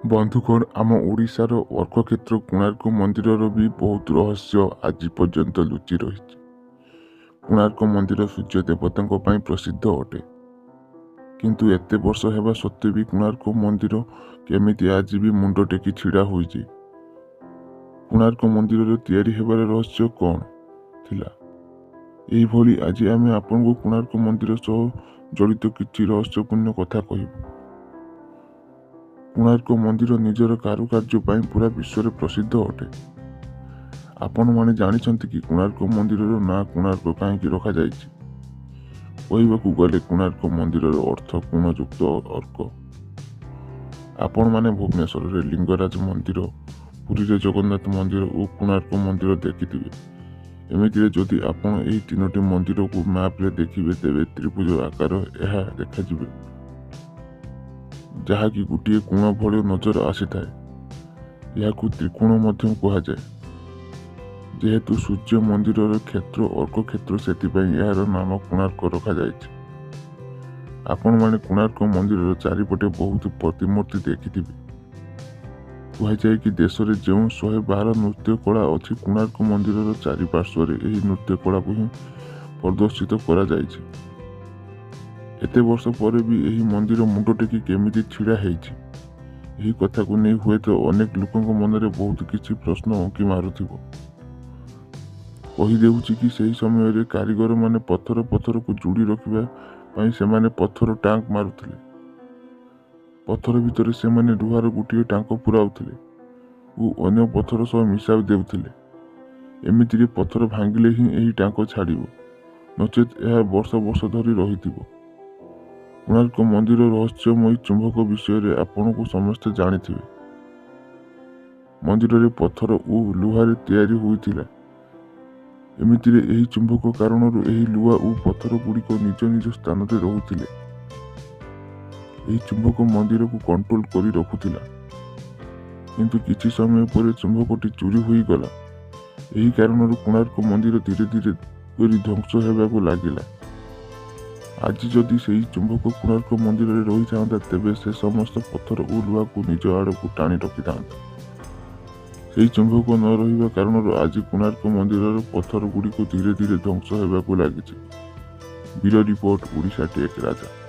ବନ୍ଧୁଗଣ, ଆମ ଓଡ଼ିଶାର ଅର୍କକ୍ଷେତ୍ର କୋଣାର୍କ ମନ୍ଦିରର ବି ବହୁତ ରହସ୍ୟ ଆଜି ପର୍ଯ୍ୟନ୍ତ ଲୁଚି ରହିଛି। କୋଣାର୍କ ମନ୍ଦିର ସୂର୍ଯ୍ୟ ଦେବତାଙ୍କ ପାଇଁ ପ୍ରସିଦ୍ଧ ଅଟେ, କିନ୍ତୁ ଏତେ ବର୍ଷ ହେବା ସତ୍ତ୍ୱେ ବି କୋଣାର୍କ ମନ୍ଦିର କେମିତି ଆଜି ବି ମୁଣ୍ଡ ଟେକି ଛିଡ଼ା ହୋଇଛି? କୋଣାର୍କ ମନ୍ଦିରର ତିଆରି ହେବାର ରହସ୍ୟ କ'ଣ ଥିଲା? ଏହିଭଳି ଆଜି ଆମେ ଆପଣଙ୍କୁ କୋଣାର୍କ ମନ୍ଦିର ସହ ଜଡ଼ିତ କିଛି ରହସ୍ୟପୂର୍ଣ୍ଣ କଥା କହିବୁ। କୋଣାର୍କ ମନ୍ଦିର ନିଜର କାରୁକାର୍ଯ୍ୟ ପାଇଁ ପୁରା ବିଶ୍ୱରେ ପ୍ରସିଦ୍ଧ ଅଟେ। ଆପଣମାନେ ଜାଣିଛନ୍ତି କି କୋଣାର୍କ ମନ୍ଦିରର ନାଁ କୋଣାର୍କ କାହିଁକି ରଖାଯାଇଛି? କହିବାକୁ ଗଲେ କୋଣାର୍କ ମନ୍ଦିରର ଅର୍ଥ କୋଣଯୁକ୍ତ ଅର୍କ। ଆପଣମାନେ ଭୁବନେଶ୍ୱରରେ ଲିଙ୍ଗରାଜ ମନ୍ଦିର, ପୁରୀରେ ଜଗନ୍ନାଥ ମନ୍ଦିର ଓ କୋଣାର୍କ ମନ୍ଦିର ଦେଖିଥିବେ। ଏମିତିରେ ଯଦି ଆପଣ ଏହି ତିନୋଟି ମନ୍ଦିରକୁ ମ୍ୟାପ୍ରେ ଦେଖିବେ, ତେବେ ତ୍ରିଭୁଜ ଆକାର ଏହା ଦେଖାଯିବେ, ଯାହାକି ଗୋଟିଏ କୋଣ ଭଳି ନଜର ଆସିଥାଏ। ଏହାକୁ ତ୍ରିକୋଣ ମଧ୍ୟ କୁହାଯାଏ। ଯେହେତୁ ସୂର୍ଯ୍ୟ ମନ୍ଦିରର କ୍ଷେତ୍ର ଅର୍କକ୍ଷେତ୍ର, ସେଥିପାଇଁ ଏହାର ନାମ କୋଣାର୍କ ରଖାଯାଇଛି। ଆପଣମାନେ କୋଣାର୍କ ମନ୍ଦିରର ଚାରିପଟେ ବହୁତ ପ୍ରତିମୂର୍ତ୍ତି ଦେଖିଥିବେ। କୁହାଯାଏ କି ଦେଶରେ ଯେଉଁ 112 ନୃତ୍ୟ କଳା ଅଛି, କୋଣାର୍କ ମନ୍ଦିରର ଚାରିପାର୍ଶ୍ୱରେ ଏହି ନୃତ୍ୟ କଳାକୁ ହିଁ ପ୍ରଦର୍ଶିତ କରାଯାଇଛି। ଏତେ ବର୍ଷ ପରେ ବି ଏହି ମନ୍ଦିର ମୁଣ୍ଡ ଟେକି କେମିତି ଛିଡ଼ା ହେଇଛି? ଏହି କଥାକୁ ନେଇ ହୁଏତ ଅନେକ ଲୋକଙ୍କ ମନରେ ବହୁତ କିଛି ପ୍ରଶ୍ନ ଉଙ୍କି ମାରୁଥିବ। କହିଦେଉଛି କି ସେହି ସମୟରେ କାରିଗରମାନେ ପଥରକୁ ଯୋଡ଼ି ରଖିବା ପାଇଁ ସେମାନେ ପଥର ଟାଙ୍କ ମାରୁଥିଲେ। ପଥର ଭିତରେ ସେମାନେ ଲୁହାର ଗୋଟିଏ ଟାଙ୍କ ପୁରାଉଥିଲେ ଓ ଅନ୍ୟ ପଥର ସହ ମିଶାଇ ଦେଉଥିଲେ। ଏମିତିରେ ପଥର ଭାଙ୍ଗିଲେ ହିଁ ଏହି ଟାଙ୍କ ଛାଡ଼ିବ, ନଚେତ୍ ଏହା ବର୍ଷ ବର୍ଷ ଧରି ରହିଥିବ। କୋଣାର୍କ ମନ୍ଦିର ରହସ୍ୟମୟୀ ଚୁମ୍ବକ ବିଷୟରେ ଆପଣଙ୍କୁ ସମସ୍ତେ ଜାଣିଥିବେ। ମନ୍ଦିରରେ ପଥର ଓ ଲୁହାରେ ତିଆରି ହୋଇଥିଲା। ଏମିତିରେ ଏହି ଚୁମ୍ବକ କାରଣରୁ ଏହି ଲୁହା ଓ ପଥର ଗୁଡ଼ିକ ନିଜ ନିଜ ସ୍ଥାନରେ ରହୁଥିଲେ। ଏହି ଚୁମ୍ବକ ମନ୍ଦିରକୁ କଣ୍ଟ୍ରୋଲ କରି ରଖୁଥିଲା। କିନ୍ତୁ କିଛି ସମୟ ପରେ ଚୁମ୍ବକଟି ଚୋରି ହୋଇଗଲା। ଏହି କାରଣରୁ କୋଣାର୍କ ମନ୍ଦିର ଧୀରେ ଧୀରେ କରି ଧ୍ୱଂସ ହେବାକୁ ଲାଗିଲା। ଆଜି ଯଦି ସେହି ଚୁମ୍ବକ କୋଣାର୍କ ମନ୍ଦିରରେ ରହିଥାନ୍ତା, ତେବେ ସେ ସମସ୍ତ ପଥର ଓ ଲୁହାକୁ ନିଜ ଆଡ଼କୁ ଟାଣି ରଖିଥାନ୍ତା। ସେହି ଚୁମ୍ବକ ନ ରହିବା କାରଣରୁ ଆଜି କୋଣାର୍କ ମନ୍ଦିରର ପଥର ଗୁଡ଼ିକ ଧୀରେ ଧୀରେ ଧ୍ୱଂସ ହେବାକୁ ଲାଗିଛି। ବ୍ୟୁରୋ ରିପୋର୍ଟ, ଓଡ଼ିଶା ଟେକ୍ ରାଜା।